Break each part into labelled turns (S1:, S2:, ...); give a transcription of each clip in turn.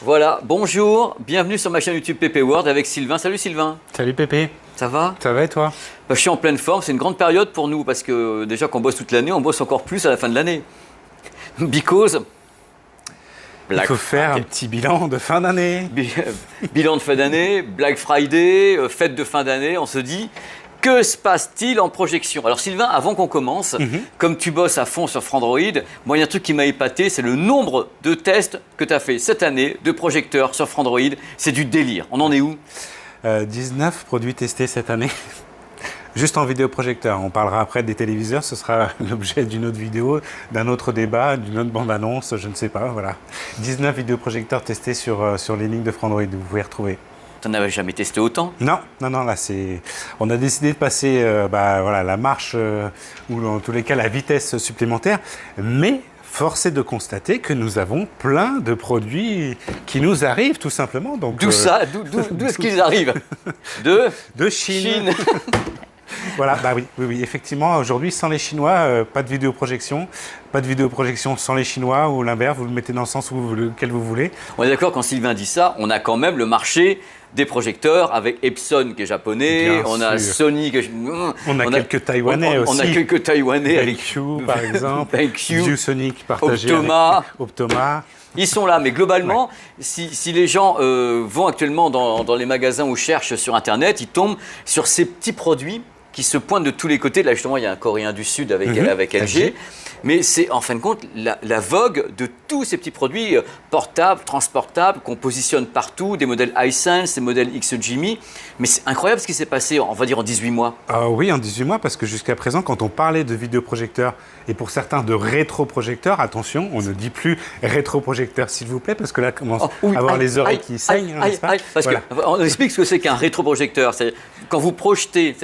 S1: Voilà, bonjour, bienvenue sur ma chaîne YouTube Pépé World avec Sylvain. Salut Sylvain.
S2: Salut Pépé.
S1: Ça va?
S2: Ça va et toi?
S1: Je suis en pleine forme, c'est une grande période pour nous parce que déjà qu'on bosse toute l'année, on bosse encore plus à la fin de l'année. Because...
S2: Il faut faire un petit bilan de fin d'année.
S1: Bilan de fin d'année, Black Friday, fête de fin d'année, on se dit... Que se passe-t-il en projection? Alors Sylvain, avant qu'on commence, comme tu bosses à fond sur Frandroid, moi il y a un truc qui m'a épaté, c'est le nombre de tests que tu as fait cette année de projecteurs sur Frandroid. C'est du délire. On en est où?
S2: 19 produits testés cette année. Juste en vidéoprojecteur. On parlera après des téléviseurs, ce sera l'objet d'une autre vidéo, d'un autre débat, d'une autre bande-annonce, je ne sais pas. Voilà. 19 vidéoprojecteurs testés sur les lignes de Frandroid, vous pouvez retrouver.
S1: Tu n'avais jamais testé autant?
S2: Non, là c'est... On a décidé de passer la marche, ou en tous les cas la vitesse supplémentaire, mais force est de constater que nous avons plein de produits qui nous arrivent tout simplement.
S1: D'où ça? D'où est-ce qu'ils arrivent?
S2: De Chine. Voilà, oui, effectivement, aujourd'hui, sans les Chinois, pas de vidéoprojection. Pas de vidéoprojection sans les Chinois ou l'inverse, vous le mettez dans le sens lequel vous voulez.
S1: On est d'accord, quand Sylvain dit ça, on a quand même le marché des projecteurs avec Epson qui est japonais, on a Sony qui est...
S2: On a quelques Taïwanais aussi.
S1: On a quelques Taïwanais avec
S2: BenQ par exemple, ViewSonic partagé
S1: Optoma. Ils sont là, mais globalement, si les gens vont actuellement dans les magasins ou cherchent sur Internet, ils tombent sur ces petits produits qui se pointent de tous les côtés. Là, justement, il y a un Coréen du Sud avec LG. Mais c'est en fin de compte la vogue de tous ces petits produits portables, transportables, qu'on positionne partout, des modèles Hisense, des modèles XGMI. Mais c'est incroyable ce qui s'est passé, on va dire, en 18 mois.
S2: Oui, en 18 mois, parce que jusqu'à présent, quand on parlait de vidéoprojecteurs et pour certains de rétroprojecteurs, attention, on ne dit plus rétroprojecteur, s'il vous plaît, parce que là, on commence à avoir les oreilles qui saignent, n'est-ce pas?
S1: Parce qu'on explique ce que c'est qu'un rétroprojecteur. C'est-à-dire, quand vous projetez,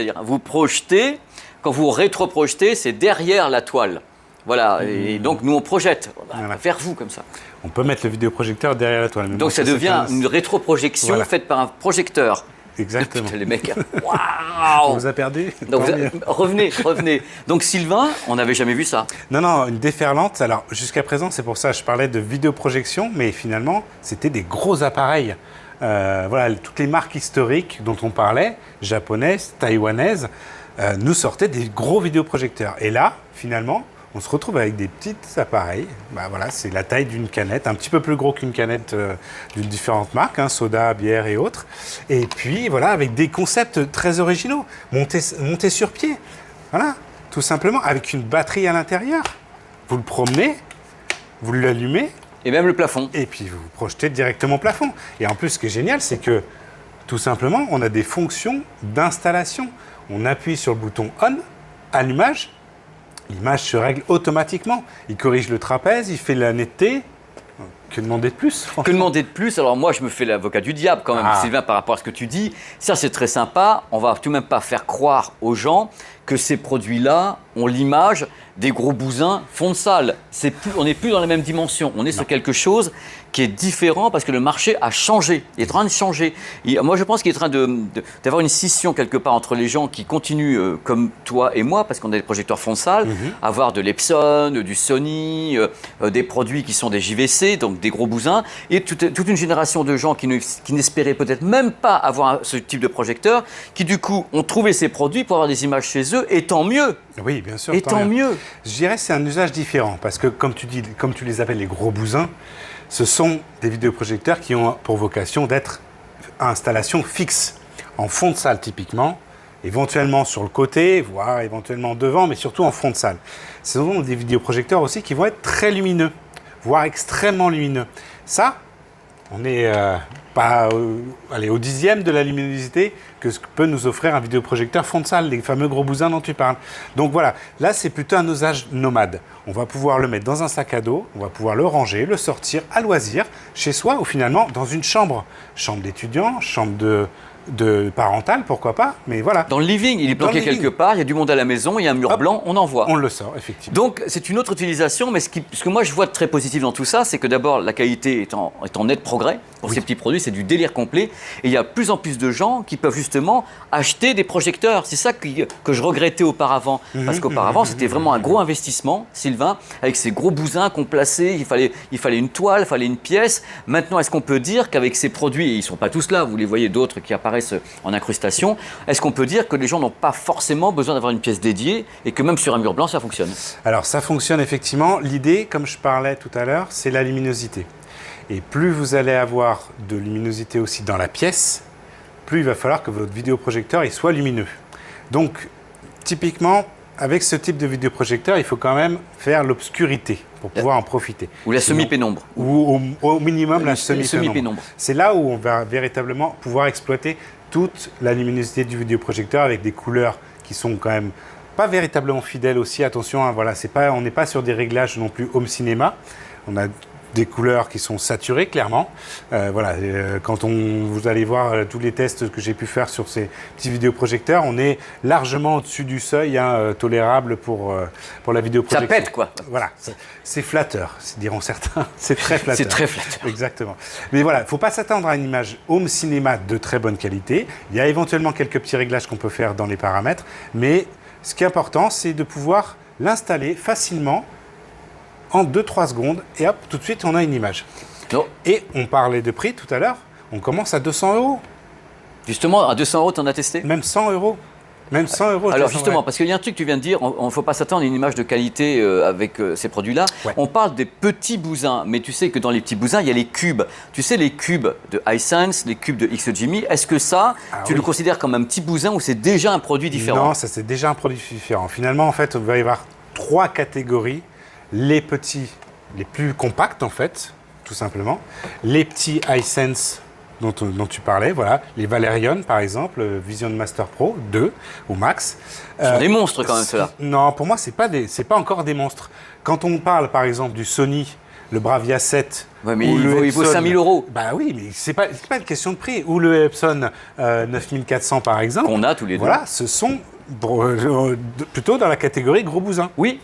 S1: quand vous rétroprojetez, c'est derrière la toile. Voilà, et donc nous on projette vers vous comme ça.
S2: On peut mettre le vidéoprojecteur derrière la toile.
S1: Donc ça devient une rétroprojection faite par un projecteur.
S2: Exactement.
S1: Les mecs, waouh!
S2: On vous a perdu.
S1: Donc, revenez. Donc Sylvain, on n'avait jamais vu ça.
S2: Non, une déferlante. Alors jusqu'à présent, c'est pour ça que je parlais de vidéoprojection, mais finalement, c'était des gros appareils. Toutes les marques historiques dont on parlait, japonaises, taïwanaises, nous sortaient des gros vidéoprojecteurs. Et là, finalement, on se retrouve avec des petits appareils. C'est la taille d'une canette, un petit peu plus gros qu'une canette d'une différentes marques, soda, bière et autres. Et puis voilà, avec des concepts très originaux, montés sur pied. Voilà, tout simplement, avec une batterie à l'intérieur. Vous le promenez, vous l'allumez.
S1: Et même le plafond.
S2: Et puis vous projetez directement au plafond. Et en plus, ce qui est génial, c'est que tout simplement, on a des fonctions d'installation. On appuie sur le bouton on, allumage. L'image se règle automatiquement. Il corrige le trapèze, il fait la netteté. Que demander de plus, franchement?
S1: Que demander de plus? Alors moi, je me fais l'avocat du diable quand même, Sylvain, par rapport à ce que tu dis. Ça, c'est très sympa. On va tout de même pas faire croire aux gens que ces produits-là ont l'image des gros bousins fond de salle. On n'est plus dans la même dimension. On est sur quelque chose qui est différent parce que le marché a changé. Il est en train de changer. Moi, je pense qu'il est en train d'avoir une scission quelque part entre les gens qui continuent comme toi et moi, parce qu'on a des projecteurs fond de salle, avoir de l'Epson, du Sony, des produits qui sont des JVC, donc des gros bousins, et toute une génération de gens qui n'espéraient peut-être même pas avoir ce type de projecteur, qui du coup ont trouvé ces produits pour avoir des images chez eux, et tant mieux.
S2: Oui, bien sûr.
S1: Et tant mieux.
S2: Je dirais que c'est un usage différent, parce que comme tu les appelles les gros bousins, ce sont des vidéoprojecteurs qui ont pour vocation d'être à installation fixe, en fond de salle typiquement, éventuellement sur le côté, voire éventuellement devant, mais surtout en fond de salle. Ce sont des vidéoprojecteurs aussi qui vont être très lumineux, voire extrêmement lumineux. Ça, on n'est pas au dixième de la luminosité que ce que peut nous offrir un vidéoprojecteur fond de salle, les fameux gros bousins dont tu parles. Donc voilà, là c'est plutôt un usage nomade. On va pouvoir le mettre dans un sac à dos, on va pouvoir le ranger, le sortir à loisir, chez soi ou finalement dans une chambre. Chambre d'étudiant, chambre de parental, pourquoi pas, mais voilà.
S1: Dans le living, il est planqué quelque part, il y a du monde à la maison, il y a un mur blanc, on en voit.
S2: On le sort, effectivement.
S1: Donc, c'est une autre utilisation, mais ce que moi je vois de très positif dans tout ça, c'est que d'abord, la qualité est en net progrès. Pour ces petits produits, c'est du délire complet. Et il y a de plus en plus de gens qui peuvent justement acheter des projecteurs. C'est ça que je regrettais auparavant. Parce qu'auparavant, c'était vraiment un gros investissement, Sylvain, avec ces gros bousins qu'on plaçait, il fallait une toile, il fallait une pièce. Maintenant, est-ce qu'on peut dire qu'avec ces produits, et ils ne sont pas tous là, vous les voyez d'autres qui apparaissent en incrustation, est-ce qu'on peut dire que les gens n'ont pas forcément besoin d'avoir une pièce dédiée et que même sur un mur blanc, ça fonctionne?
S2: Alors, ça fonctionne effectivement. L'idée, comme je parlais tout à l'heure, c'est la luminosité. Et plus vous allez avoir de luminosité aussi dans la pièce, plus il va falloir que votre vidéoprojecteur il soit lumineux. Donc, typiquement, avec ce type de vidéoprojecteur, il faut quand même faire l'obscurité pour pouvoir en profiter.
S1: Ou la semi-pénombre.
S2: Ou au minimum la
S1: semi-pénombre.
S2: C'est là où on va véritablement pouvoir exploiter toute la luminosité du vidéoprojecteur avec des couleurs qui sont quand même pas véritablement fidèles aussi. Attention, hein, voilà, on n'est pas sur des réglages non plus home cinéma. On a des couleurs qui sont saturées, clairement. Quand vous allez voir tous les tests que j'ai pu faire sur ces petits vidéoprojecteurs, on est largement au-dessus du seuil tolérable pour la vidéoprojection.
S1: Ça pète, quoi.
S2: Voilà, c'est flatteur, diront certains. C'est très flatteur.
S1: C'est très flatteur.
S2: Exactement. Mais voilà, il ne faut pas s'attendre à une image home cinéma de très bonne qualité. Il y a éventuellement quelques petits réglages qu'on peut faire dans les paramètres, mais ce qui est important, c'est de pouvoir l'installer facilement en 2-3 secondes, et hop, tout de suite, on a une image.
S1: Non.
S2: Et on parlait de prix tout à l'heure, on commence à 200 €.
S1: Justement, à 200 € tu en as testé?
S2: Même 100 €. Même 100 €.
S1: Alors justement, parce qu'il y a un truc que tu viens de dire, on ne faut pas s'attendre à une image de qualité avec ces produits-là.
S2: Ouais.
S1: On parle des petits bousins, mais tu sais que dans les petits bousins, il y a les cubes. Tu sais, les cubes de Hisense, les cubes de XGIMI, est-ce que ça, tu le considères comme un petit bousin ou c'est déjà un produit différent?
S2: Non, ça c'est déjà un produit différent. Finalement, en fait, il va y avoir 3 catégories. Les petits, les plus compacts en fait, tout simplement. Les petits Hisense dont tu parlais, voilà. Les Valerion par exemple, Vision Master Pro 2 ou Max.
S1: Ce sont des monstres quand même ceux-là.
S2: Non, pour moi, c'est pas encore des monstres. Quand on parle par exemple du Sony, le Bravia 7.
S1: Ouais, mais il vaut 5 000 €.
S2: Bah oui, mais c'est pas une question de prix. Ou le Epson 9400 par exemple.
S1: Qu'on a tous les deux.
S2: Voilà, ce sont plutôt dans la catégorie gros bousin.
S1: Oui,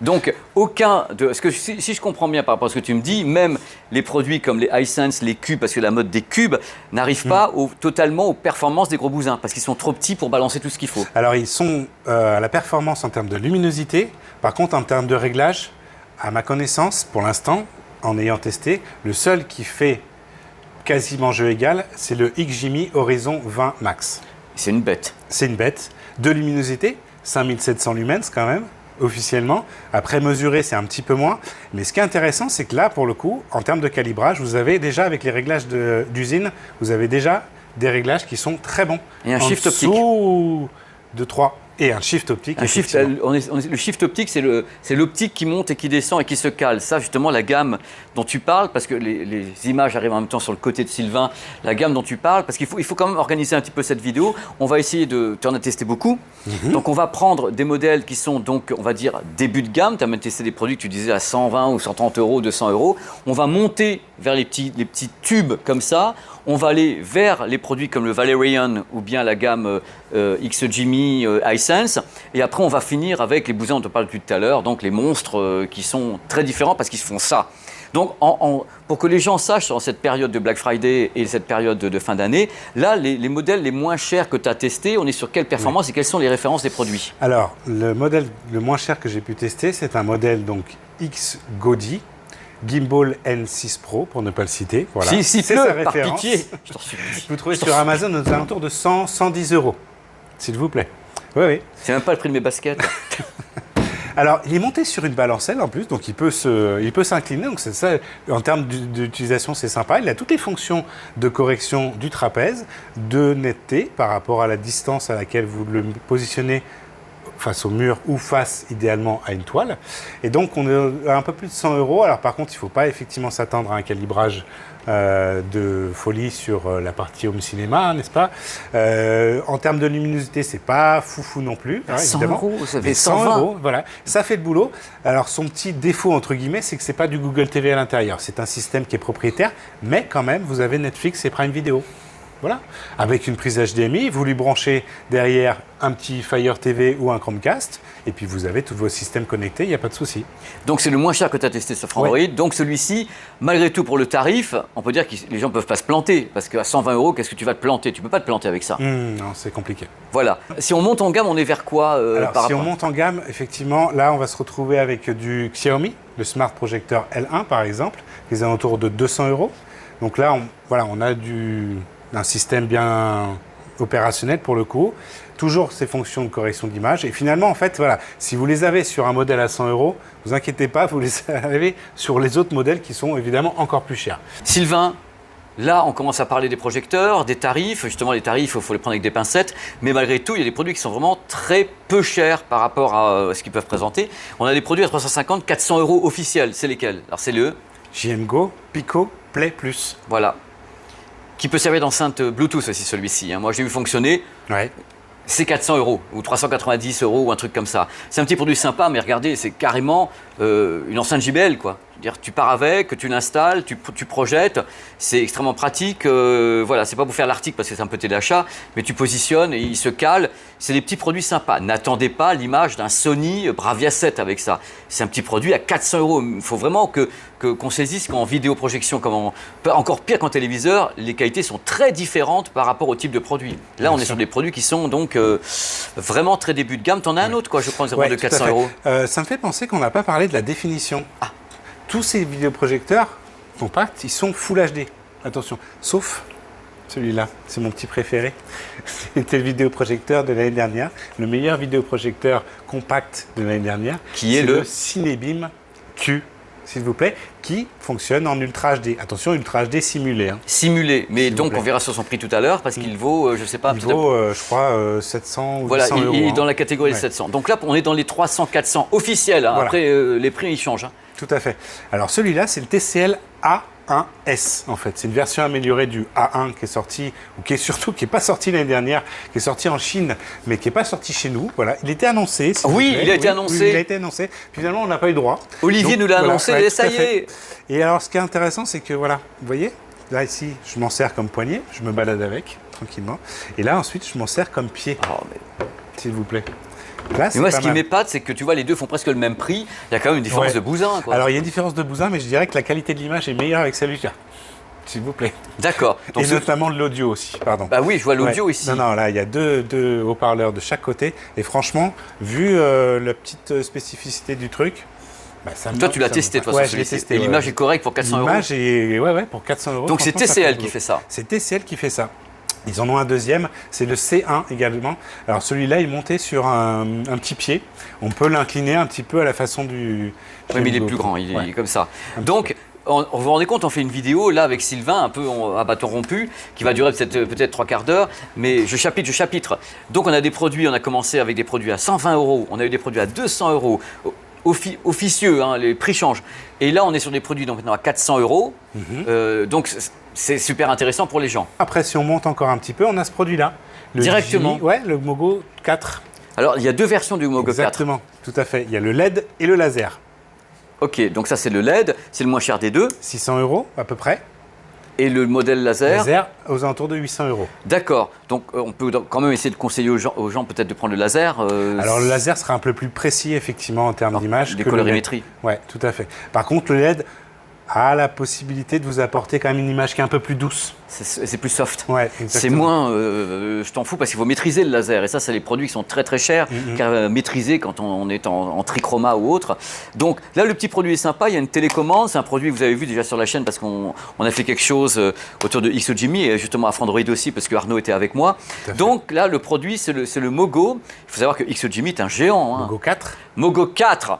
S1: donc si je comprends bien par rapport à ce que tu me dis, même les produits comme les Hisense, les cubes, parce que la mode des cubes n'arrive pas totalement aux performances des gros bousins, parce qu'ils sont trop petits pour balancer tout ce qu'il faut.
S2: Alors ils sont à la performance en termes de luminosité, par contre en termes de réglage, à ma connaissance, pour l'instant, en ayant testé, le seul qui fait quasiment jeu égal, c'est le XGIMI Horizon 20 Max.
S1: C'est une bête.
S2: C'est une bête. De luminosité, 5700 lumens quand même, officiellement. Après mesuré, c'est un petit peu moins. Mais ce qui est intéressant, c'est que là, pour le coup, en termes de calibrage, vous avez déjà, avec les réglages d'usine, vous avez déjà des réglages qui sont très bons.
S1: Et un shift optique.
S2: De 3. Et un shift optique.
S1: Le shift optique, c'est l'optique qui monte et qui descend et qui se cale. Ça, justement, la gamme dont tu parles, parce que les images arrivent en même temps sur le côté de Sylvain, la gamme dont tu parles, parce qu'il faut quand même organiser un petit peu cette vidéo. On va essayer tu en as testé beaucoup. Donc, on va prendre des modèles qui sont donc, on va dire, début de gamme. Tu as même testé des produits que tu disais à 120 ou 130 €, 200 €. On va monter vers les petits tubes comme ça. On va aller vers les produits comme le Valerion ou bien la gamme XGIMI, Hisense. Et après, on va finir avec les bousins dont on parlait depuis tout à l'heure, donc les monstres qui sont très différents parce qu'ils font ça. Donc, pour que les gens sachent, en cette période de Black Friday et cette période de fin d'année, là, les modèles les moins chers que tu as testés, on est sur quelle performance et quelles sont les références des produits?
S2: Alors, le modèle le moins cher que j'ai pu tester, c'est un modèle donc XGODI. Gimbal N6 Pro, pour ne pas le citer. Voilà.
S1: C'est sa référence. Par pitié. Je t'en supplie.
S2: Vous trouvez sur Amazon aux alentours de 100-110 €, s'il vous plaît. Oui, oui.
S1: C'est même pas le prix de mes baskets.
S2: Alors, il est monté sur une balancelle en plus, donc il peut s'incliner. Donc c'est ça, en termes d'utilisation, c'est sympa. Il a toutes les fonctions de correction du trapèze, de netteté par rapport à la distance à laquelle vous le positionnez face au mur ou face idéalement à une toile. Et donc on est à un peu plus de 100 €. Alors par contre, il ne faut pas effectivement s'attendre à un calibrage de folie sur la partie home cinéma, n'est-ce pas? En termes de luminosité, c'est pas foufou non plus.
S1: 100 €, ça fait
S2: 100
S1: 120
S2: €, voilà. Ça fait le boulot. Alors son petit défaut, entre guillemets, c'est que c'est pas du Google TV à l'intérieur. C'est un système qui est propriétaire, mais quand même, vous avez Netflix et Prime Video. Voilà. Avec une prise HDMI, vous lui branchez derrière un petit Fire TV ou un Chromecast, et puis vous avez tous vos systèmes connectés, il n'y a pas de souci.
S1: Donc c'est le moins cher que tu as testé sur Android. Ouais. Donc celui-ci, malgré tout pour le tarif, on peut dire que les gens ne peuvent pas se planter, parce qu'à 120 €, qu'est-ce que tu vas te planter? Tu ne peux pas te planter avec ça.
S2: Non, c'est compliqué.
S1: Voilà. Si on monte en gamme, on est vers quoi
S2: Alors, si on monte en gamme, effectivement, là on va se retrouver avec du Xiaomi, le Smart Projector L1 par exemple, qui est à autour de 200 €. Donc là, on a un système bien opérationnel pour le coup, toujours ces fonctions de correction d'image. Et finalement, en fait, voilà, si vous les avez sur un modèle à 100 €, vous inquiétez pas, vous les avez sur les autres modèles qui sont évidemment encore plus chers.
S1: Sylvain, là, on commence à parler des projecteurs, des tarifs. Justement, les tarifs, il faut les prendre avec des pincettes. Mais malgré tout, il y a des produits qui sont vraiment très peu chers par rapport à ce qu'ils peuvent présenter. On a des produits à 350, 400 € officiels. C'est lesquels? Alors, c'est le
S2: JMGO, Pico, Play Plus.
S1: Voilà. Qui peut servir d'enceinte Bluetooth aussi, celui-ci. Moi, j'ai vu fonctionner.
S2: Ouais.
S1: C'est 400 € ou 390 € ou un truc comme ça. C'est un petit produit sympa, mais regardez, c'est carrément une enceinte JBL, quoi. C'est-à-dire, tu pars avec, tu l'installes, tu projettes, c'est extrêmement pratique. Voilà, c'est pas pour faire l'article parce que c'est un petit d'achat, mais tu positionnes et il se cale. C'est des petits produits sympas. N'attendez pas l'image d'un Sony Bravia 7 avec ça. C'est un petit produit à 400 €. Il faut vraiment qu'on saisisse qu'en vidéoprojection, encore pire qu'en téléviseur, les qualités sont très différentes par rapport au type de produit. Là, on est sur des produits qui sont donc vraiment très début de gamme. Tu en as un autre, quoi, je crois, de 400 €.
S2: Ça me fait penser qu'on n'a pas parlé de la définition. Ah. Tous ces vidéoprojecteurs compacts, ils sont Full HD. Attention, sauf celui-là, c'est mon petit préféré. C'était le vidéoprojecteur de l'année dernière, le meilleur vidéoprojecteur compact de l'année dernière.
S1: Qui est le
S2: Cinebeam Q, s'il vous plaît, qui fonctionne en Ultra HD. Attention, Ultra HD simulé. Hein.
S1: Simulé, mais donc on verra sur son prix tout à l'heure parce qu'il vaut, je ne sais pas.
S2: Il vaut, je crois, 700 ou 800 €.
S1: Il est dans la catégorie 700. Donc là, on est dans les 300-400 officiels. Hein. Voilà. Après, les prix, ils changent. Hein.
S2: Tout à fait. Alors celui-là, c'est le TCL A1S en fait. C'est une version améliorée du A1 qui est sorti, ou qui est pas sorti l'année dernière, qui est sorti en Chine, mais qui n'est pas sorti chez nous. Voilà, il était annoncé.
S1: Oui, il a été annoncé.
S2: Oui, il a été annoncé. Finalement, on n'a pas eu droit.
S1: Olivier nous l'a annoncé, et ça y est.
S2: Et alors, ce qui est intéressant, c'est que voilà, vous voyez, là ici, je m'en sers comme poignet, je me balade avec tranquillement, et là ensuite, je m'en sers comme pied. S'il vous plaît. Là,
S1: mais moi, ce qui m'épate, c'est que tu vois, les deux font presque le même prix. Il y a quand même une différence de bousin, quoi.
S2: Alors, il y a une différence de bousin, mais je dirais que la qualité de l'image est meilleure avec celui-là. S'il vous plaît.
S1: D'accord.
S2: Et notamment de l'audio aussi, pardon.
S1: Bah oui, je vois l'audio ici.
S2: Non, là, il y a deux haut-parleurs de chaque côté. Et franchement, vu la petite spécificité du truc, bah, ça me
S1: toi, tu l'as testé, de toute façon, celui-ci. Et l'image est correcte pour 400 €.
S2: L'image est, pour 400 €.
S1: Donc, c'est TCL qui fait ça.
S2: C'est TCL qui fait ça. Ils en ont un deuxième, c'est le C1 également. Alors celui-là, il est monté sur un petit pied. On peut l'incliner un petit peu à la façon du...
S1: Oui, mais il est plus grand, il est comme ça. Donc, vous vous rendez compte, on fait une vidéo là avec Sylvain, un peu à bâton rompu, qui va durer peut-être 3 quarts d'heure, mais je chapitre. Donc on a des produits, on a commencé avec des produits à 120 €, on a eu des produits à 200 €. Officieux, hein, les prix changent. Et là, on est sur des produits donc, maintenant à 400 €. Donc, c'est super intéressant pour les gens.
S2: Après, si on monte encore un petit peu, on a ce produit-là.
S1: Directement.
S2: Le Mogo 4.
S1: Alors, il y a deux versions du Mogo 4.
S2: Exactement, tout à fait. Il y a le LED et le laser.
S1: Ok, donc ça, c'est le LED. C'est le moins cher des deux.
S2: 600 € à peu près.
S1: Et le modèle laser?
S2: Laser aux alentours de 800 €.
S1: D'accord. Donc, on peut quand même essayer de conseiller aux gens peut-être de prendre le laser.
S2: Alors, le laser sera un peu plus précis, effectivement, en termes d'image.
S1: Des colorimétries.
S2: Oui, tout à fait. Par contre, le LED a la possibilité de vous apporter quand même une image qui est un peu plus douce.
S1: C'est plus soft.
S2: Ouais,
S1: c'est moins, je t'en fous parce qu'il faut maîtriser le laser. Et ça, c'est les produits qui sont très très chers, qu'à maîtriser quand on est en trichroma ou autre. Donc là, le petit produit est sympa. Il y a une télécommande. C'est un produit que vous avez vu déjà sur la chaîne parce qu'on a fait quelque chose autour de XOJimmy et justement à Frandroid aussi parce que Arnaud était avec moi. Donc là, le produit, c'est le Mogo. Il faut savoir que XOJimmy est un géant. Hein.
S2: Mogo 4.
S1: Mogo 4.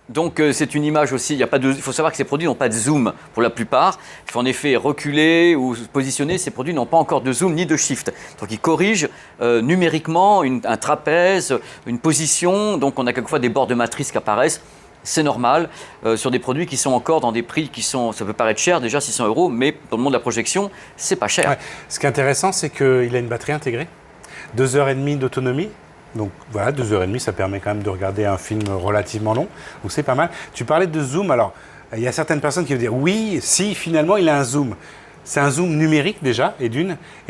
S1: Donc c'est une image aussi, il faut savoir que ces produits n'ont pas de zoom pour la plupart. Il faut en effet reculer ou positionner, ces produits n'ont pas encore de zoom ni de shift. Donc ils corrigent numériquement un trapèze, une position, donc on a quelquefois des bords de matrice qui apparaissent. C'est normal, sur des produits qui sont encore dans des prix qui sont, ça peut paraître cher déjà 600 €, mais dans le monde de la projection, c'est pas cher.
S2: Ouais. Ce qui est intéressant, c'est qu'il a une batterie intégrée, 2h30 d'autonomie. Donc voilà, 2h30, ça permet quand même de regarder un film relativement long. Donc c'est pas mal. Tu parlais de zoom, alors il y a certaines personnes qui vont dire oui, si finalement il a un zoom. C'est un zoom numérique déjà, et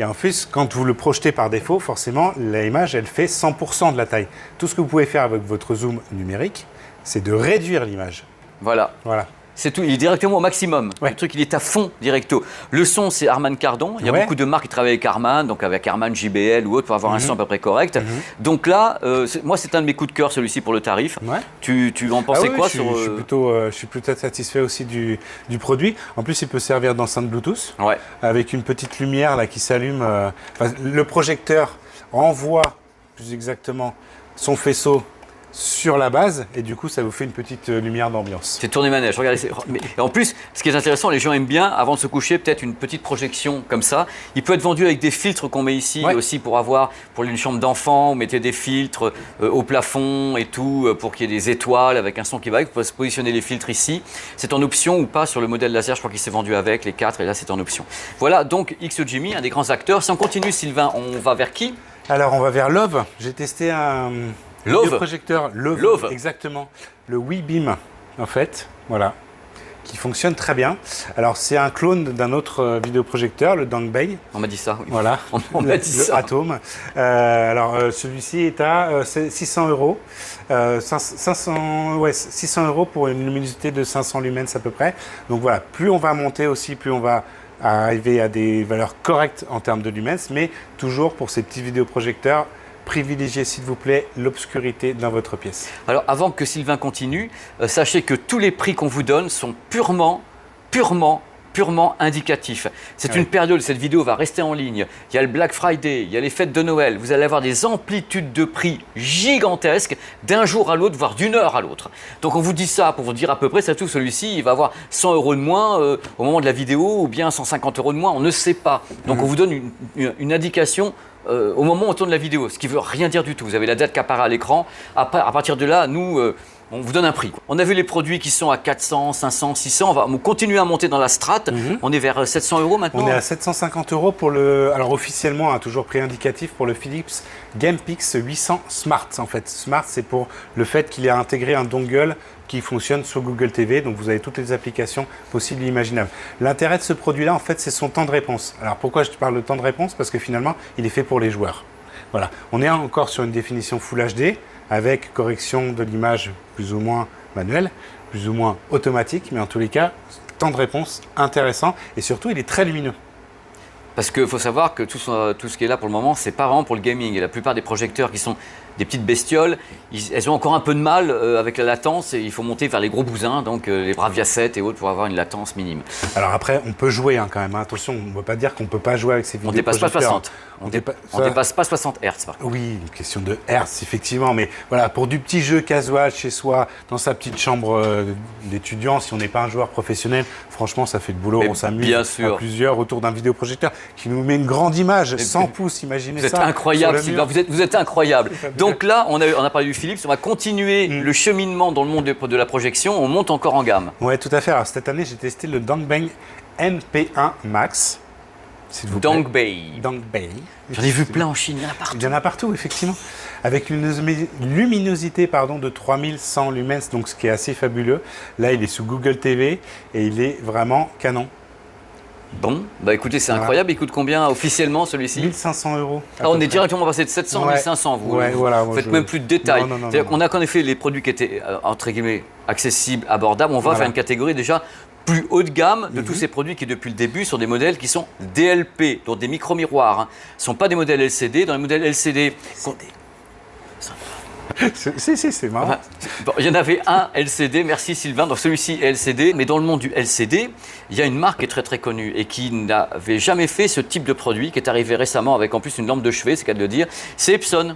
S2: en plus, quand vous le projetez par défaut, forcément, l'image, elle fait 100% de la taille. Tout ce que vous pouvez faire avec votre zoom numérique, c'est de réduire l'image.
S1: Voilà. C'est tout, il est directement au maximum. Ouais. Le truc, il est à fond, directo. Le son, c'est Harman Kardon. Il y a beaucoup de marques qui travaillent avec Harman, donc avec Harman, JBL ou autre, pour avoir un son à peu près correct. Donc là, moi, c'est un de mes coups de cœur, celui-ci, pour le tarif. Ouais. Tu en pensais quoi
S2: je suis plutôt satisfait aussi du produit. En plus, il peut servir d'enceinte Bluetooth, avec une petite lumière là, qui s'allume. Le projecteur envoie, plus exactement, son faisceau sur la base, et du coup, ça vous fait une petite lumière d'ambiance.
S1: C'est tourné manège, regardez. Et en plus, ce qui est intéressant, les gens aiment bien, avant de se coucher, peut-être une petite projection comme ça. Il peut être vendu avec des filtres qu'on met ici, aussi pour une chambre d'enfant, vous mettez des filtres au plafond et tout, pour qu'il y ait des étoiles avec un son qui va avec. Vous pouvez positionner les filtres ici. C'est en option ou pas sur le modèle laser, je crois qu'il s'est vendu avec les 4, et là, c'est en option. Voilà, donc XO-Jimmy, un des grands acteurs. Si on continue, Sylvain, on va vers qui?
S2: Alors, on va vers Love. J'ai testé un... projecteur Love, exactement. Le WeBeam, en fait, voilà, qui fonctionne très bien. Alors, c'est un clone d'un autre vidéoprojecteur, le Dongbei.
S1: On m'a dit ça. Oui.
S2: Voilà,
S1: on m'a dit ça.
S2: Atom. Celui-ci est à 600 €. 600 € pour une luminosité de 500 lumens à peu près. Donc voilà, plus on va monter aussi, plus on va arriver à des valeurs correctes en termes de lumens, mais toujours pour ces petits vidéoprojecteurs, privilégiez s'il vous plaît l'obscurité dans votre pièce.
S1: Alors avant que Sylvain continue, sachez que tous les prix qu'on vous donne sont purement indicatifs. C'est une période, cette vidéo va rester en ligne. Il y a le Black Friday, il y a les fêtes de Noël. Vous allez avoir des amplitudes de prix gigantesques d'un jour à l'autre, voire d'une heure à l'autre. Donc on vous dit ça pour vous dire à peu près, ça tout, celui-ci, il va avoir 100 € de moins au moment de la vidéo ou bien 150 € de moins, on ne sait pas. Donc on vous donne une indication au moment où on tourne la vidéo, ce qui ne veut rien dire du tout. Vous avez la date qui apparaît à l'écran. À partir de là, nous, on vous donne un prix. On a vu les produits qui sont à 400, 500, 600. On va continuer à monter dans la strate. On est vers 700 € maintenant.
S2: On est à 750 € pour le... Alors officiellement, toujours prix indicatif pour le Philips GamePix 800 Smart. En fait, Smart, c'est pour le fait qu'il a intégré un dongle qui fonctionne sur Google TV, donc vous avez toutes les applications possibles et imaginables. L'intérêt de ce produit-là, en fait, c'est son temps de réponse. Alors pourquoi je te parle de temps de réponse? Parce que finalement, il est fait pour les joueurs. Voilà, on est encore sur une définition Full HD, avec correction de l'image plus ou moins manuelle, plus ou moins automatique, mais en tous les cas, temps de réponse intéressant, et surtout, il est très lumineux.
S1: Parce qu'il faut savoir que tout ce qui est là pour le moment, c'est pas vraiment pour le gaming. Et la plupart des projecteurs qui sont des petites bestioles, elles ont encore un peu de mal avec la latence et il faut monter vers les gros bousins, donc les Bravia 7 et autres pour avoir une latence minime.
S2: Alors après, on peut jouer quand même. Attention, on ne veut pas dire qu'on ne peut pas jouer avec ces vidéoprojecteurs.
S1: On dépasse pas 60. On dépasse pas 60 Hz par contre.
S2: Oui, une question de Hz, effectivement. Mais voilà, pour du petit jeu casual chez soi, dans sa petite chambre d'étudiant, si on n'est pas un joueur professionnel, franchement, ça fait le boulot. On s'amuse à plusieurs autour d'un vidéoprojecteur qui nous met une grande image, 100 pouces, imaginez ça.
S1: Vous êtes incroyable, Sylvain, vous êtes incroyable. Donc là, on a parlé du Philips, on va continuer le cheminement dans le monde de la projection, on monte encore en gamme.
S2: Oui, tout à fait. Alors cette année, j'ai testé le Dongbei MP1 Max.
S1: Dongbei.
S2: J'en
S1: ai vu plein en Chine, il y en a partout.
S2: Il y en a partout, effectivement. Avec une luminosité de 3100 lumens, donc ce qui est assez fabuleux. Là, il est sous Google TV et il est vraiment canon.
S1: Bon, bah écoutez, c'est incroyable. Il coûte combien officiellement celui-ci?
S2: 1500 €.
S1: Ah, on est directement passé de 700 à 1500. Vous faites même plus de détails. C'est-à-dire qu'on a qu'en effet les produits qui étaient entre guillemets accessibles, abordables. On va faire une catégorie déjà plus haut de gamme de tous ces produits qui, depuis le début, sont des modèles qui sont DLP, donc des micro-miroirs. Ce ne sont pas des modèles LCD. Dans les modèles LCD.
S2: C'est marrant.
S1: Bon, il y en avait un LCD, merci Sylvain, donc celui-ci est LCD, mais dans le monde du LCD, il y a une marque qui est très très connue et qui n'avait jamais fait ce type de produit, qui est arrivé récemment avec en plus une lampe de chevet, c'est le cas de le dire, c'est Epson.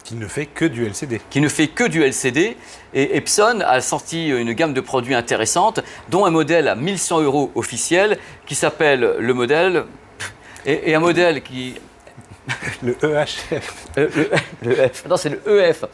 S2: Qui ne fait que du LCD.
S1: Qui ne fait que du LCD. Et Epson a sorti une gamme de produits intéressante, dont un modèle à 1100 € officiel, qui s'appelle le modèle... Et un modèle qui...
S2: Le EHF.
S1: Le F. Non, c'est le EF.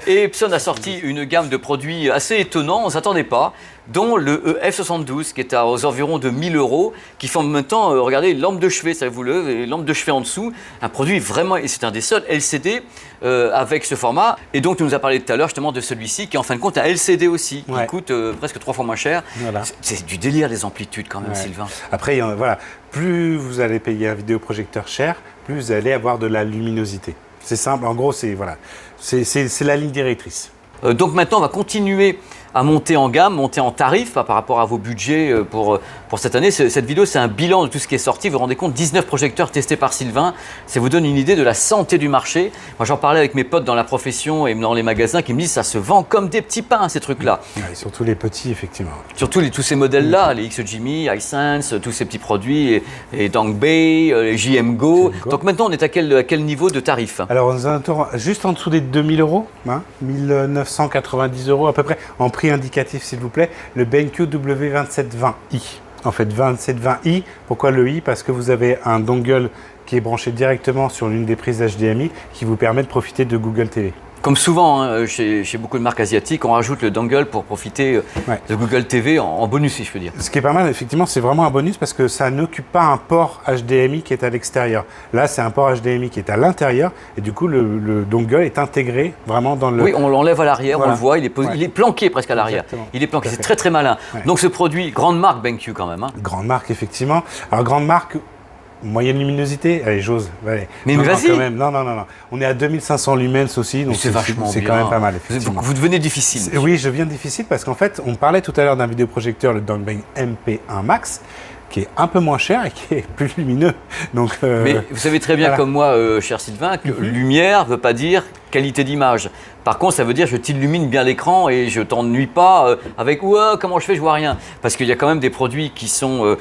S1: Et Epson a sorti une gamme de produits assez étonnants, on ne s'attendait pas, dont le EF72, qui est aux environs de 1000 €, qui font en même temps, regardez, une lampe de chevet, ça vous le, et lampe de chevet en dessous, un produit vraiment, et c'est un des seuls LCD avec ce format. Et donc, tu nous as parlé tout à l'heure justement de celui-ci, qui est en fin de compte un LCD aussi, qui coûte presque 3 fois moins cher. Voilà. C'est du délire, les amplitudes quand même, Sylvain.
S2: Après, voilà, plus vous allez payer un vidéoprojecteur cher, plus vous allez avoir de la luminosité. C'est simple, en gros, c'est la ligne directrice.
S1: Donc maintenant, on va continuer à monter en gamme, monter en tarif par rapport à vos budgets pour cette année. Cette vidéo, c'est un bilan de tout ce qui est sorti. Vous vous rendez compte, 19 projecteurs testés par Sylvain. Ça vous donne une idée de la santé du marché. Moi, j'en parlais avec mes potes dans la profession et dans les magasins qui me disent que ça se vend comme des petits pains, ces trucs-là.
S2: Et surtout les petits, effectivement.
S1: Surtout tous ces modèles-là, les XGMI, iSense, tous ces petits produits, et Dongbei, les JMGO. Donc maintenant, on est à quel niveau de tarif?
S2: Alors, juste en dessous des 2000 €, hein, 1990 € à peu près, en prix indicatif s'il vous plaît, le BenQ W2720i. En fait, 2720i, pourquoi le i? Parce que vous avez un dongle qui est branché directement sur l'une des prises HDMI qui vous permet de profiter de Google TV.
S1: Comme souvent, hein, chez beaucoup de marques asiatiques, on rajoute le dongle pour profiter de Google TV en bonus, si je peux dire.
S2: Ce qui est pas mal, effectivement, c'est vraiment un bonus parce que ça n'occupe pas un port HDMI qui est à l'extérieur. Là, c'est un port HDMI qui est à l'intérieur et du coup, le dongle est intégré vraiment dans le...
S1: Oui, on l'enlève à l'arrière, on le voit, il est planqué presque à l'arrière. Il est planqué, c'est très très malin. Donc ce produit, grande marque BenQ quand même. Hein.
S2: Grande marque, effectivement. Alors, grande marque... Moyenne luminosité, allez, j'ose. Allez.
S1: Mais vas-y.
S2: Non. On est à 2500 lumens aussi, donc
S1: c'est vachement bien.
S2: C'est quand même pas mal, effectivement.
S1: Vous devenez difficile.
S2: Oui, je viens difficile parce qu'en fait, on parlait tout à l'heure d'un vidéoprojecteur, le Dongbei MP1 Max, qui est un peu moins cher et qui est plus lumineux. Donc,
S1: mais vous savez très bien comme moi, cher Sylvain, que lumière ne veut pas dire qualité d'image. Par contre, ça veut dire je t'illumine bien l'écran et je t'ennuie pas avec comment je fais, je vois rien. Parce qu'il y a quand même des produits qui sont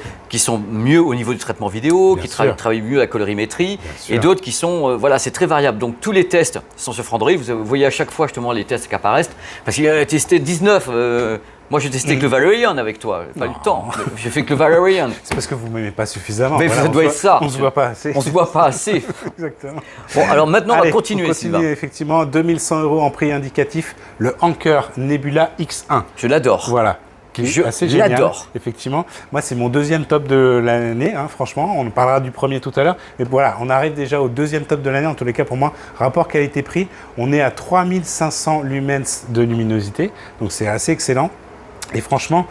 S1: mieux au niveau du traitement vidéo, qui travaillent mieux la colorimétrie, et d'autres qui sont, voilà, c'est très variable. Donc tous les tests sont sur Frandroid. Vous voyez à chaque fois justement les tests qui apparaissent. Parce qu'il a testé 19. Moi, j'ai testé que le Valerian avec toi. Pas eu le temps. J'ai fait que le Valerian.
S2: C'est parce que vous ne m'aimez pas suffisamment.
S1: Mais voilà, ça doit être ça.
S2: On ne se voit pas assez.
S1: On ne se voit pas assez.
S2: Exactement.
S1: Bon, alors maintenant, on va continuer, Sylvain.
S2: Effectivement, 2100 € en prix indicatif, le Anker Nebula X1.
S1: Je l'adore.
S2: Voilà. Assez génial.
S1: J'adore.
S2: Effectivement. Moi, c'est mon deuxième top de l'année, hein, franchement. On parlera du premier tout à l'heure. Mais voilà, on arrive déjà au deuxième top de l'année. En tous les cas, pour moi, rapport qualité-prix, on est à 3500 lumens de luminosité. Donc, c'est assez excellent. Et franchement,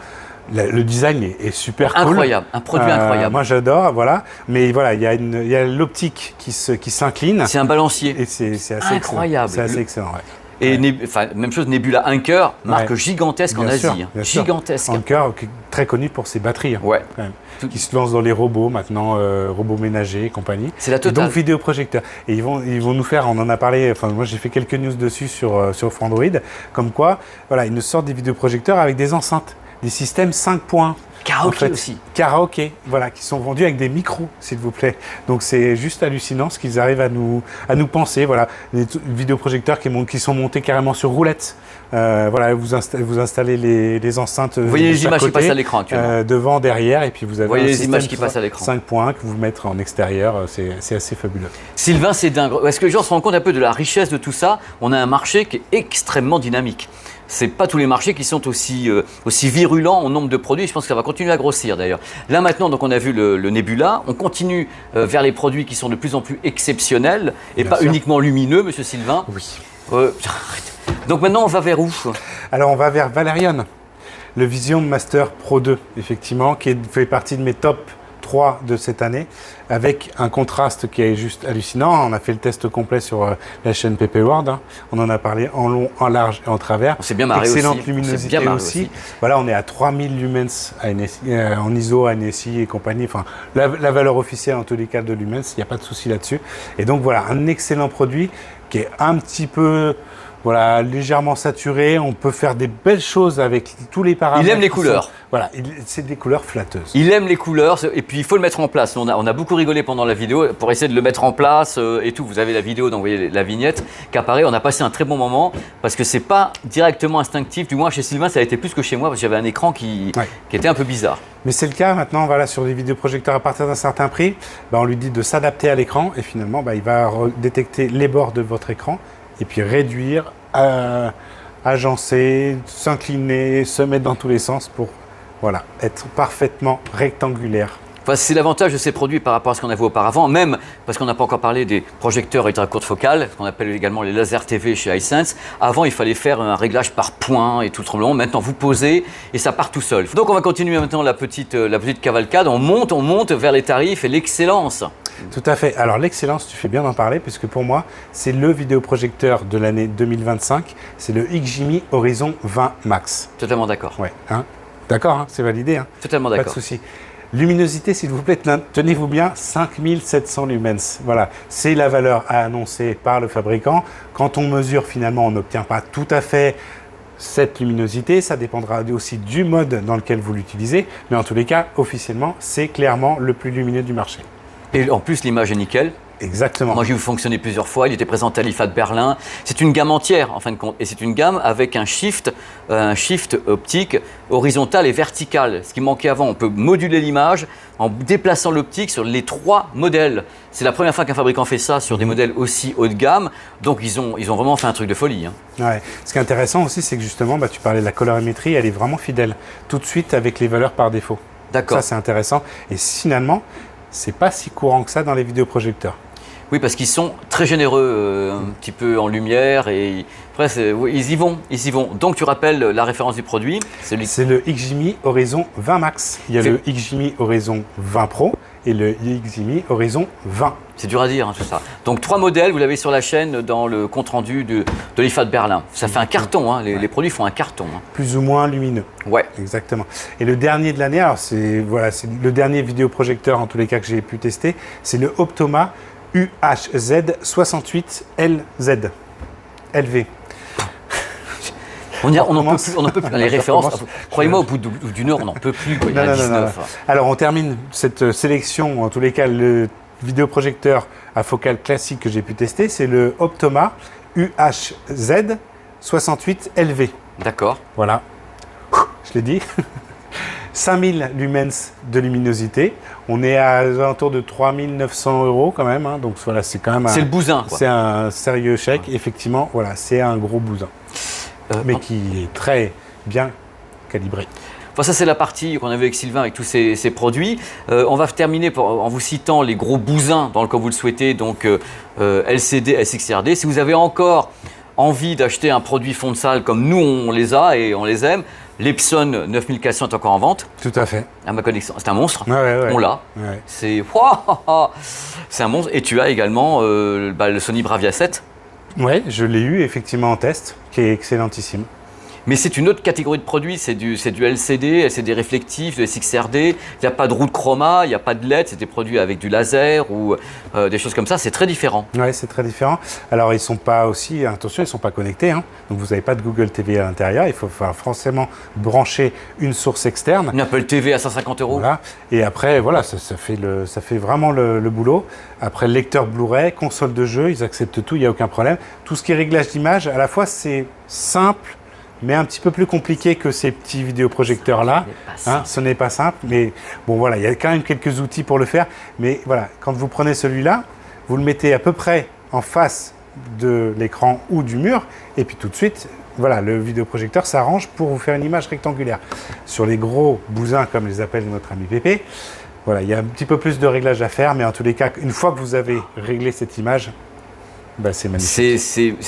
S2: le design est super cool.
S1: Incroyable, un produit incroyable.
S2: Moi, j'adore, voilà. Mais voilà, il y a l'optique qui s'incline.
S1: C'est un balancier.
S2: Et c'est assez
S1: incroyable.
S2: C'est assez excellent, ouais.
S1: Et même chose, Nebula Anker, marque gigantesque en Asie. Gigantesque.
S2: Anker, très connu pour ses batteries.
S1: Ouais.
S2: Quand même. Qui se lance dans les robots maintenant, robots ménagers et compagnie.
S1: C'est la totale.
S2: Et donc vidéoprojecteur. Et ils vont nous faire, on en a parlé, enfin moi j'ai fait quelques news dessus sur Frandroid, comme quoi, voilà, ils nous sortent des vidéoprojecteurs avec des enceintes, des systèmes 5 points.
S1: Karaoké aussi.
S2: Karaoké, voilà, qui sont vendus avec des micros, s'il vous plaît. Donc c'est juste hallucinant ce qu'ils arrivent à nous penser. Voilà, des vidéoprojecteurs qui sont montés carrément sur roulettes. Voilà, vous installez les enceintes.
S1: Vous voyez les images qui passent à l'écran actuellement.
S2: Devant, derrière, et puis vous avez
S1: les images qui passent à l'écran.
S2: 5 points que vous mettre en extérieur, c'est assez fabuleux.
S1: Sylvain, c'est dingue. Est-ce que les gens se rendent compte un peu de la richesse de tout ça? On a un marché qui est extrêmement dynamique. C'est pas tous les marchés qui sont aussi virulents en nombre de produits. Je pense que ça va continuer à grossir d'ailleurs. Là maintenant, donc on a vu le Nebula. On continue vers les produits qui sont de plus en plus exceptionnels et pas uniquement lumineux, Monsieur Sylvain.
S2: Oui.
S1: Donc maintenant, on va vers où?
S2: Alors on va vers Valerian, le Vision Master Pro 2, effectivement, qui fait partie de mes top 3 de cette année, avec un contraste qui est juste hallucinant. On a fait le test complet sur la chaîne PP World. Hein. On en a parlé en long, en large et en travers.
S1: On s'est bien marré aussi.
S2: Excellente luminosité aussi. Voilà, on est à 3000 lumens en ISO, NSI et compagnie. Enfin, la valeur officielle en tous les cas de lumens, il n'y a pas de souci là-dessus. Et donc voilà, un excellent produit qui est un petit peu voilà, légèrement saturé. On peut faire des belles choses avec tous les paramètres.
S1: Il aime les couleurs.
S2: Voilà, c'est des couleurs flatteuses.
S1: Il aime les couleurs et puis il faut le mettre en place. On a beaucoup rigolé pendant la vidéo pour essayer de le mettre en place et tout. Vous avez la vidéo, donc vous voyez la vignette qui apparaît. On a passé un très bon moment parce que c'est pas directement instinctif. Du moins chez Sylvain, ça a été plus que chez moi parce que j'avais un écran qui était un peu bizarre.
S2: Mais c'est le cas maintenant, voilà, sur les vidéoprojecteurs à partir d'un certain prix, on lui dit de s'adapter à l'écran et finalement il va détecter les bords de votre écran et puis réduire, agencer, s'incliner, se mettre dans tous les sens pour être parfaitement rectangulaire.
S1: Enfin, c'est l'avantage de ces produits par rapport à ce qu'on avait auparavant, même parce qu'on n'a pas encore parlé des projecteurs ultra courte focale, qu'on appelle également les laser TV chez Hisense. Avant, il fallait faire un réglage par point et tout tremblement. Maintenant, vous posez et ça part tout seul. Donc, on va continuer maintenant la petite cavalcade. On monte vers les tarifs et l'excellence.
S2: Tout à fait. Alors, l'excellence, tu fais bien d'en parler, puisque pour moi, c'est le vidéoprojecteur de l'année 2025. C'est le XGIMI Horizon 20 Max.
S1: Totalement d'accord.
S2: Ouais. D'accord, c'est validé.
S1: Totalement d'accord.
S2: Pas de souci. Luminosité, s'il vous plaît, tenez-vous bien, 5700 lumens. Voilà, c'est la valeur à annoncer par le fabricant. Quand on mesure, finalement, on n'obtient pas tout à fait cette luminosité. Ça dépendra aussi du mode dans lequel vous l'utilisez. Mais en tous les cas, officiellement, c'est clairement le plus lumineux du marché.
S1: Et en plus, l'image est nickel.
S2: Exactement.
S1: Moi, j'ai vu fonctionner plusieurs fois. Il était présenté à l'IFA de Berlin. C'est une gamme entière, en fin de compte. Et c'est une gamme avec un shift optique horizontal et vertical. Ce qui manquait avant, on peut moduler l'image en déplaçant l'optique sur les 3 modèles. C'est la première fois qu'un fabricant fait ça sur des modèles aussi haut de gamme. Donc, ils ont vraiment fait un truc de folie.
S2: Ouais. Ce qui est intéressant aussi, c'est que justement, tu parlais de la colorimétrie, elle est vraiment fidèle. Tout de suite avec les valeurs par défaut.
S1: D'accord.
S2: Ça, c'est intéressant. Et finalement, c'est pas si courant que ça dans les vidéoprojecteurs.
S1: Oui, parce qu'ils sont très généreux, un petit peu en lumière et après, ils y vont. Donc, tu rappelles la référence du produit.
S2: C'est le XGIMI Horizon 20 Max. Il y a le XGIMI Horizon 20 Pro et le XGIMI Horizon 20.
S1: C'est dur à dire, tout ça. Donc, 3 modèles, vous l'avez sur la chaîne dans le compte-rendu de l'IFA de Berlin. Ça fait un carton, les produits font un carton.
S2: Plus ou moins lumineux.
S1: Ouais.
S2: Exactement. Et le dernier de l'année, alors c'est le dernier vidéoprojecteur en tous les cas que j'ai pu tester, c'est le Optoma UHZ68LZ. LV.
S1: On n'en peut plus. Les références, croyez-moi, au bout d'une heure, on n'en peut plus. Il y a 19.
S2: Alors, on termine cette sélection, en tous les cas, le vidéoprojecteur à focale classique que j'ai pu tester, c'est le Optoma UHZ68LV.
S1: D'accord.
S2: Voilà. Je l'ai dit. 5000 lumens de luminosité. On est à alentour de 3900 € quand même. Donc voilà, c'est quand même
S1: c'est le bousin, quoi.
S2: C'est un sérieux chèque. Effectivement, voilà, c'est un gros bousin. Mais qui est très bien calibré.
S1: Enfin, ça, c'est la partie qu'on avait avec Sylvain avec tous ces produits. On va terminer en vous citant les gros bousins dans le cas où vous le souhaitez, donc LCD, SXRD. Si vous avez encore envie d'acheter un produit fond de salle comme nous, on les a et on les aime, l'Epson 9400 est encore en vente.
S2: Tout à fait.
S1: À ma connexion, c'est un monstre.
S2: Ouais.
S1: On l'a.
S2: Ouais.
S1: C'est un monstre. Et tu as également le Sony Bravia 7.
S2: Oui, je l'ai eu effectivement en test, qui est excellentissime.
S1: Mais c'est une autre catégorie de produits, c'est du LCD réflectif, de SXRD. Il n'y a pas de roue de chroma, il n'y a pas de LED, c'est des produits avec du laser ou des choses comme ça. C'est très différent.
S2: Oui, c'est très différent. Alors, ils ne sont pas aussi, attention, ils ne sont pas connectés. Donc, vous n'avez pas de Google TV à l'intérieur. Il faut forcément brancher une source externe.
S1: Une Apple TV à 150 €.
S2: Voilà. Et après, voilà, ça fait vraiment le boulot. Après, lecteur Blu-ray, console de jeu, ils acceptent tout, il n'y a aucun problème. Tout ce qui est réglage d'image, à la fois, c'est simple, mais un petit peu plus compliqué que ces petits vidéoprojecteurs-là. Ce n'est pas simple, mais bon voilà, il y a quand même quelques outils pour le faire. Mais voilà, quand vous prenez celui-là, vous le mettez à peu près en face de l'écran ou du mur, et puis tout de suite, voilà, le vidéoprojecteur s'arrange pour vous faire une image rectangulaire. Sur les gros bousins, comme les appelle notre ami Pépé, voilà, il y a un petit peu plus de réglage à faire, mais en tous les cas, une fois que vous avez réglé cette image, c'est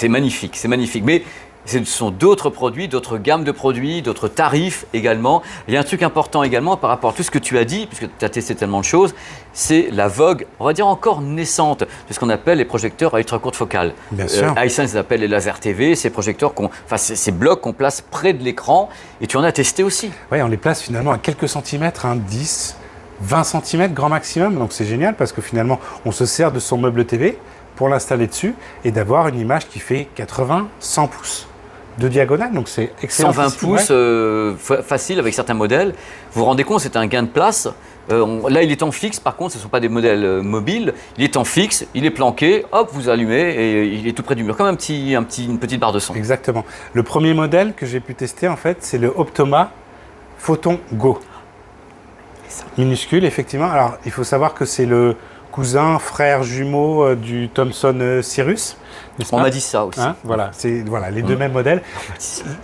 S2: magnifique.
S1: C'est magnifique. Mais ce sont d'autres produits, d'autres gammes de produits, d'autres tarifs également. Il y a un truc important également par rapport à tout ce que tu as dit, puisque tu as testé tellement de choses, c'est la vogue, on va dire encore naissante, de ce qu'on appelle les projecteurs à ultra courte focale.
S2: Bien sûr.
S1: Hisense les appelle les laser TV, ces projecteurs, ces blocs qu'on place près de l'écran, et tu en as testé aussi.
S2: Oui, on les place finalement à quelques centimètres, 10, 20 cm grand maximum, donc c'est génial parce que finalement on se sert de son meuble TV pour l'installer dessus et d'avoir une image qui fait 80-100 pouces de diagonale. Donc c'est excellent.
S1: 120 pouces, facile avec certains modèles. Vous vous rendez compte, c'est un gain de place. Là, il est en fixe, par contre, ce ne sont pas des modèles mobiles. Il est en fixe, il est planqué, hop, vous allumez et il est tout près du mur, comme une petite barre de son.
S2: Exactement. Le premier modèle que j'ai pu tester, en fait, c'est le Optoma Photon Go. Minuscule, effectivement. Alors, il faut savoir que c'est le cousin, frère jumeau du Thomson Cyrus.
S1: On m'a dit ça aussi.
S2: Hein, voilà, c'est les deux mêmes modèles.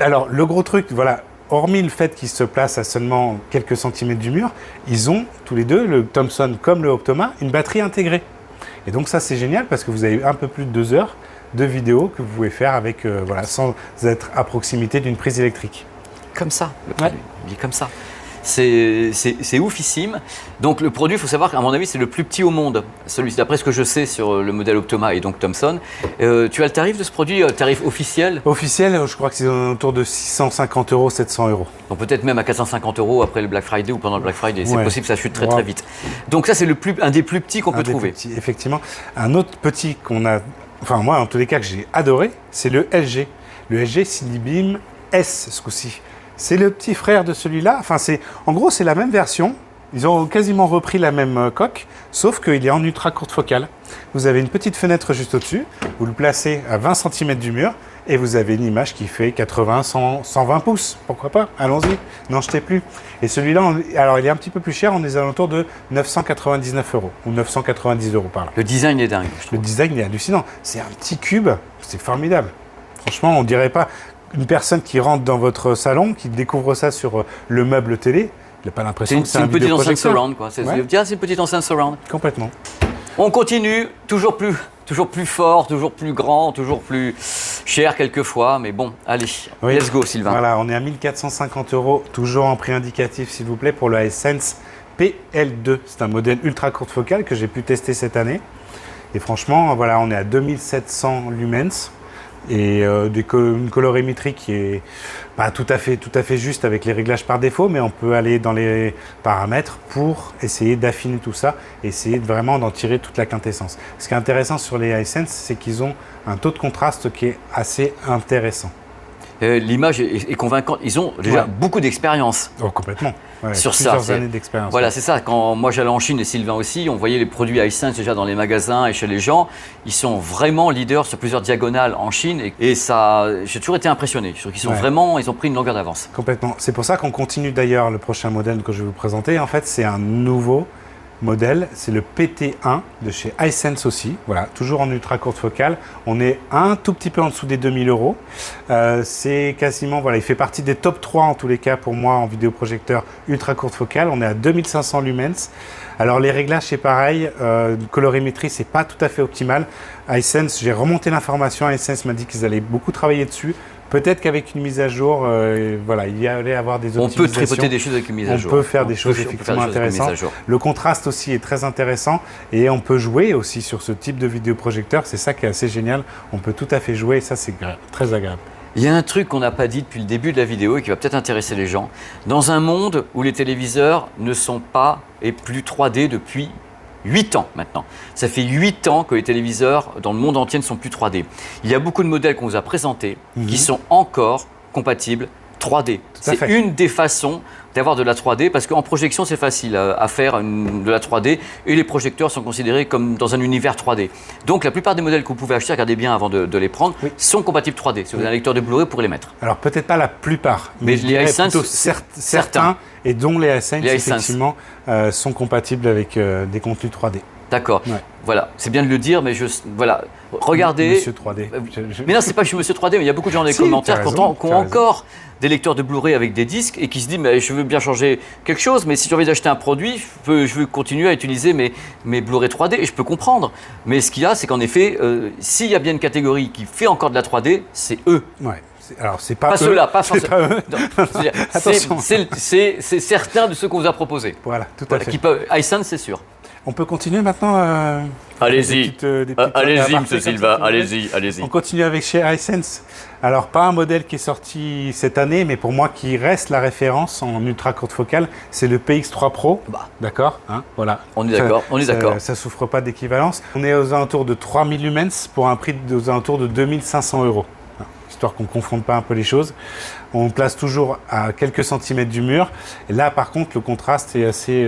S2: Alors, le gros truc, voilà. Hormis le fait qu'ils se placent à seulement quelques centimètres du mur, ils ont tous les deux, le Thomson comme le Optoma, une batterie intégrée. Et donc ça c'est génial parce que vous avez un peu plus de 2 heures de vidéo que vous pouvez faire avec, sans être à proximité d'une prise électrique.
S1: Comme ça, le produit, il est comme ça. C'est oufissime. Donc le produit, il faut savoir qu'à mon avis, c'est le plus petit au monde. Celui-ci, d'après ce que je sais sur le modèle Optoma et donc Thomson. Tu as le tarif de ce produit, tarif officiel?
S2: Officiel, je crois que c'est autour de 650 €, 700 €.
S1: Donc peut-être même à 450 € après le Black Friday ou pendant le Black Friday. C'est possible que ça chute très vite. Donc ça, c'est un des plus petits qu'on peut trouver.
S2: Petits, effectivement. Un autre petit qu'on a, enfin moi en tous les cas que j'ai adoré, c'est le LG. Le LG Cinebeam S ce coup-ci. C'est le petit frère de celui-là. Enfin, en gros, c'est la même version. Ils ont quasiment repris la même coque, sauf qu'il est en ultra courte focale. Vous avez une petite fenêtre juste au-dessus. Vous le placez à 20 cm du mur et vous avez une image qui fait 80, 100, 120 pouces. Pourquoi pas? Allons-y. N'en jetez plus. Et celui-là, alors il est un petit peu plus cher. On est aux alentours de 999 € ou 990 € par là.
S1: Le design est dingue.
S2: Le design il est hallucinant. C'est un petit cube. C'est formidable. Franchement, on dirait pas. Une personne qui rentre dans votre salon, qui découvre ça sur le meuble télé, il n'a pas l'impression que c'est un
S1: vidéoprojecteur. C'est une petite enceinte surround, quoi. C'est une petite enceinte surround.
S2: Complètement.
S1: On continue, toujours plus fort, toujours plus grand, toujours plus cher quelquefois, mais bon, allez, let's go Sylvain.
S2: Voilà, on est à 1450 €, toujours en prix indicatif s'il vous plaît, pour le Hisense PL2. C'est un modèle ultra courte focale que j'ai pu tester cette année. Et franchement, voilà, on est à 2700 lumens. Et une colorimétrie qui est pas tout à fait juste avec les réglages par défaut, mais on peut aller dans les paramètres pour essayer d'affiner tout ça, essayer vraiment d'en tirer toute la quintessence. Ce qui est intéressant sur les Hisense, c'est qu'ils ont un taux de contraste qui est assez intéressant.
S1: L'image est convaincante. Ils ont déjà beaucoup d'expérience.
S2: Oh, complètement. Ouais,
S1: sur
S2: plusieurs années d'expérience.
S1: Voilà, c'est ça. Quand moi j'allais en Chine et Sylvain aussi, on voyait les produits Hisense déjà dans les magasins et chez les gens. Ils sont vraiment leaders sur plusieurs diagonales en Chine et ça, j'ai toujours été impressionné. Je trouve qu'ils sont vraiment, ils ont pris une longueur d'avance.
S2: Complètement. C'est pour ça qu'on continue d'ailleurs le prochain modèle que je vais vous présenter. En fait, c'est un nouveau modèle, c'est le PT1 de chez Hisense aussi, voilà, toujours en ultra courte focale. On est un tout petit peu en dessous des 2000 €. C'est quasiment, voilà, il fait partie des top 3 en tous les cas pour moi en vidéoprojecteur ultra courte focale. On est à 2500 lumens. Alors les réglages c'est pareil, colorimétrie c'est pas tout à fait optimal. Hisense, j'ai remonté l'information, Hisense m'a dit qu'ils allaient beaucoup travailler dessus. Peut-être qu'avec une mise à jour, voilà, il y allait avoir des optimisations.
S1: On peut tripoter des choses avec une mise à jour.
S2: On peut faire des choses effectivement intéressantes. Le contraste aussi est très intéressant et on peut jouer aussi sur ce type de vidéoprojecteur. C'est ça qui est assez génial. On peut tout à fait jouer et ça c'est très agréable.
S1: Il y a un truc qu'on n'a pas dit depuis le début de la vidéo et qui va peut-être intéresser les gens. Dans un monde où les téléviseurs ne sont pas et plus 3D depuis 8 ans maintenant. Ça fait 8 ans que les téléviseurs dans le monde entier ne sont plus 3D. Il y a beaucoup de modèles qu'on vous a présentés qui sont encore compatibles 3D. C'est une des façons d'avoir de la 3D parce qu'en projection c'est facile à faire de la 3D et les projecteurs sont considérés comme dans un univers 3D. Donc la plupart des modèles que vous pouvez acheter, regardez bien avant de les prendre, sont compatibles 3D. Si vous avez un lecteur de Blu-ray, vous pourrez les mettre.
S2: Alors peut-être pas la plupart, mais
S1: les Hisense,
S2: certains et dont les Hisense effectivement sont compatibles avec des contenus 3D.
S1: D'accord. Voilà, c'est bien de le dire, mais voilà, regardez.
S2: Monsieur 3D.
S1: Mais non, c'est pas que je suis Monsieur 3D, mais il y a beaucoup de gens dans les commentaires qui ont encore des lecteurs de Blu-ray avec des disques et qui se disent mais je veux bien changer quelque chose, mais si j'ai envie d'acheter un produit, je veux continuer à utiliser mes Blu-ray 3D et je peux comprendre. Mais ce qu'il y a, c'est qu'en effet, s'il y a bien une catégorie qui fait encore de la 3D, c'est eux.
S2: Ouais. Alors c'est pas
S1: ceux-là, pas forcément.
S2: Attention.
S1: C'est certains de ceux qu'on vous a proposés.
S2: Voilà, tout à fait.
S1: Hisense, c'est sûr.
S2: On peut continuer maintenant
S1: Allez-y, allez-y, monsieur Silva, allez-y.
S2: On continue avec chez Hisense. Alors, pas un modèle qui est sorti cette année, mais pour moi qui reste la référence en ultra courte focale, c'est le PX3 Pro. D'accord, hein, voilà.
S1: On est d'accord,
S2: Ça souffre pas d'équivalence. On est aux alentours de 3000 lumens pour un prix aux alentours de 2500 €. Histoire qu'on ne confonde pas un peu les choses. On place toujours à quelques centimètres du mur. Et là, par contre, le contraste est assez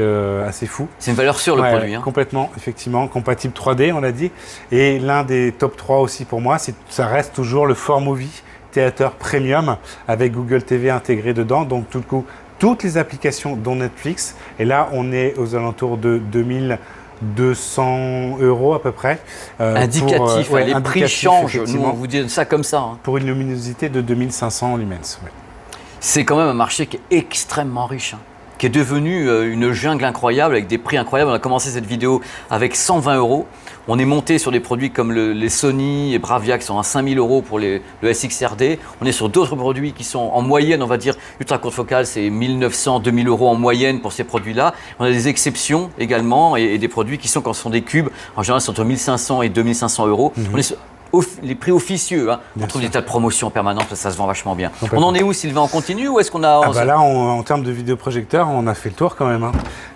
S2: fou.
S1: C'est une valeur sûre, le produit. Hein.
S2: Complètement, effectivement. Compatible 3D, on l'a dit. Et l'un des top 3 aussi pour moi, ça reste toujours le 4Movie Theater Premium avec Google TV intégré dedans. Donc, tout le coup, toutes les applications dont Netflix. Et là, on est aux alentours de 2200 € à peu près.
S1: Indicatif, les prix changent. Nous, on vous dit ça comme ça. Hein.
S2: Pour une luminosité de 2500 lumens. Ouais.
S1: C'est quand même un marché qui est extrêmement riche, hein, qui est devenu une jungle incroyable avec des prix incroyables. On a commencé cette vidéo avec 120 €. On est monté sur des produits comme les Sony et Bravia qui sont à 5000 € pour le SXRD. On est sur d'autres produits qui sont en moyenne, on va dire, ultra courte focale, c'est 1900, 2000 € en moyenne pour ces produits-là. On a des exceptions également et des produits qui sont, quand ce sont des cubes, en général, sont entre 1500 et 2500 €. On est sur les prix officieux, hein. On trouve des tas de promotions en permanence, ça se vend vachement bien. On en est où, Sylvain? On continue ou est-ce qu'on a...
S2: Là, en termes de vidéoprojecteurs, on a fait le tour quand même. Hein.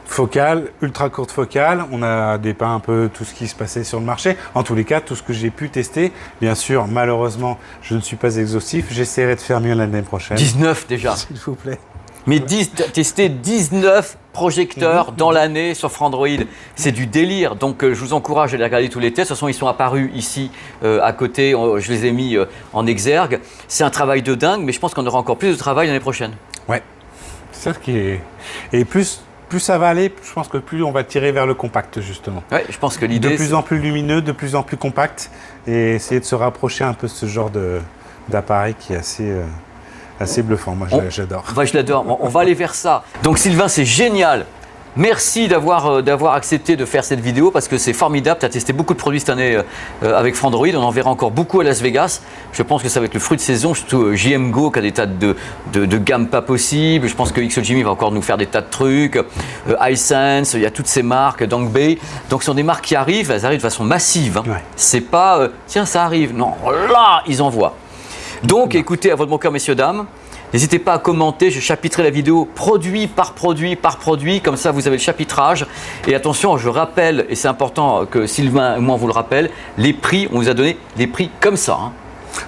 S2: Focale, ultra courte focale, on a dépeint un peu tout ce qui se passait sur le marché. En tous les cas, tout ce que j'ai pu tester. Bien sûr, malheureusement, je ne suis pas exhaustif. J'essaierai de faire mieux l'année prochaine.
S1: 19 déjà.
S2: S'il vous plaît.
S1: Mais tester 19 projecteurs dans l'année sur Frandroid, c'est du délire. Donc je vous encourage à les regarder tous les tests. De toute façon, ils sont apparus ici à côté. Je les ai mis en exergue. C'est un travail de dingue, mais je pense qu'on aura encore plus de travail l'année prochaine.
S2: Ouais, c'est ça qui est... Et plus ça va aller, je pense que plus on va tirer vers le compact, justement.
S1: Ouais, je pense que l'idée...
S2: De plus en plus lumineux, de plus en plus compact. Et essayer de se rapprocher un peu de ce genre d'appareil qui est assez bluffant. Moi, j'adore.
S1: Je l'adore. On va aller vers ça. Donc, Sylvain, c'est génial. Merci d'avoir accepté de faire cette vidéo parce que c'est formidable. Tu as testé beaucoup de produits cette année avec Frandroid. On en verra encore beaucoup à Las Vegas. Je pense que ça va être le fruit de saison, surtout JM Go qui a des tas de gammes pas possibles. Je pense que XOJimmy va encore nous faire des tas de trucs. Hisense, il y a toutes ces marques, Dongbei. Donc ce sont des marques qui arrivent, elles arrivent de façon massive. Hein. Ouais. C'est pas tiens, ça arrive. Non, là, ils envoient. Donc écoutez, à votre bon cœur, messieurs, dames. N'hésitez pas à commenter, je chapitrerai la vidéo produit par produit par produit, comme ça vous avez le chapitrage. Et attention, je rappelle, et c'est important que Sylvain et moi on vous le rappelle, les prix, on vous a donné des prix comme ça. Hein.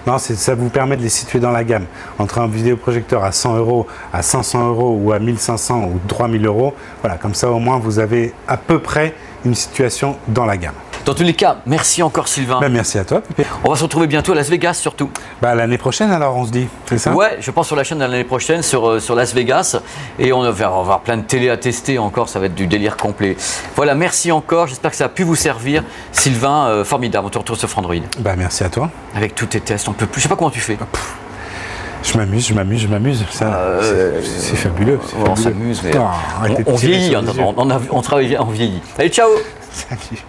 S2: Non, ça vous permet de les situer dans la gamme. Entre un vidéoprojecteur à 100 €, à 500 € ou à 1500 ou 3000 €. Voilà, comme ça au moins vous avez à peu près une situation dans la gamme.
S1: Dans tous les cas, merci encore Sylvain.
S2: Merci à toi, Pépé.
S1: On va se retrouver bientôt à Las Vegas surtout.
S2: L'année prochaine alors, on se dit, c'est ça?
S1: Ouais, je pense sur la chaîne de l'année prochaine, sur Las Vegas. Et on va avoir plein de télé à tester encore, ça va être du délire complet. Voilà, merci encore, j'espère que ça a pu vous servir. Sylvain, formidable, on te retrouve sur Frandroid. Merci
S2: à toi.
S1: Avec tous tes tests, on peut plus, je sais pas comment tu fais.
S2: Je m'amuse. C'est fabuleux.
S1: On s'amuse, mais on vieillit, on travaille, on vieillit. Allez, ciao.
S2: Salut.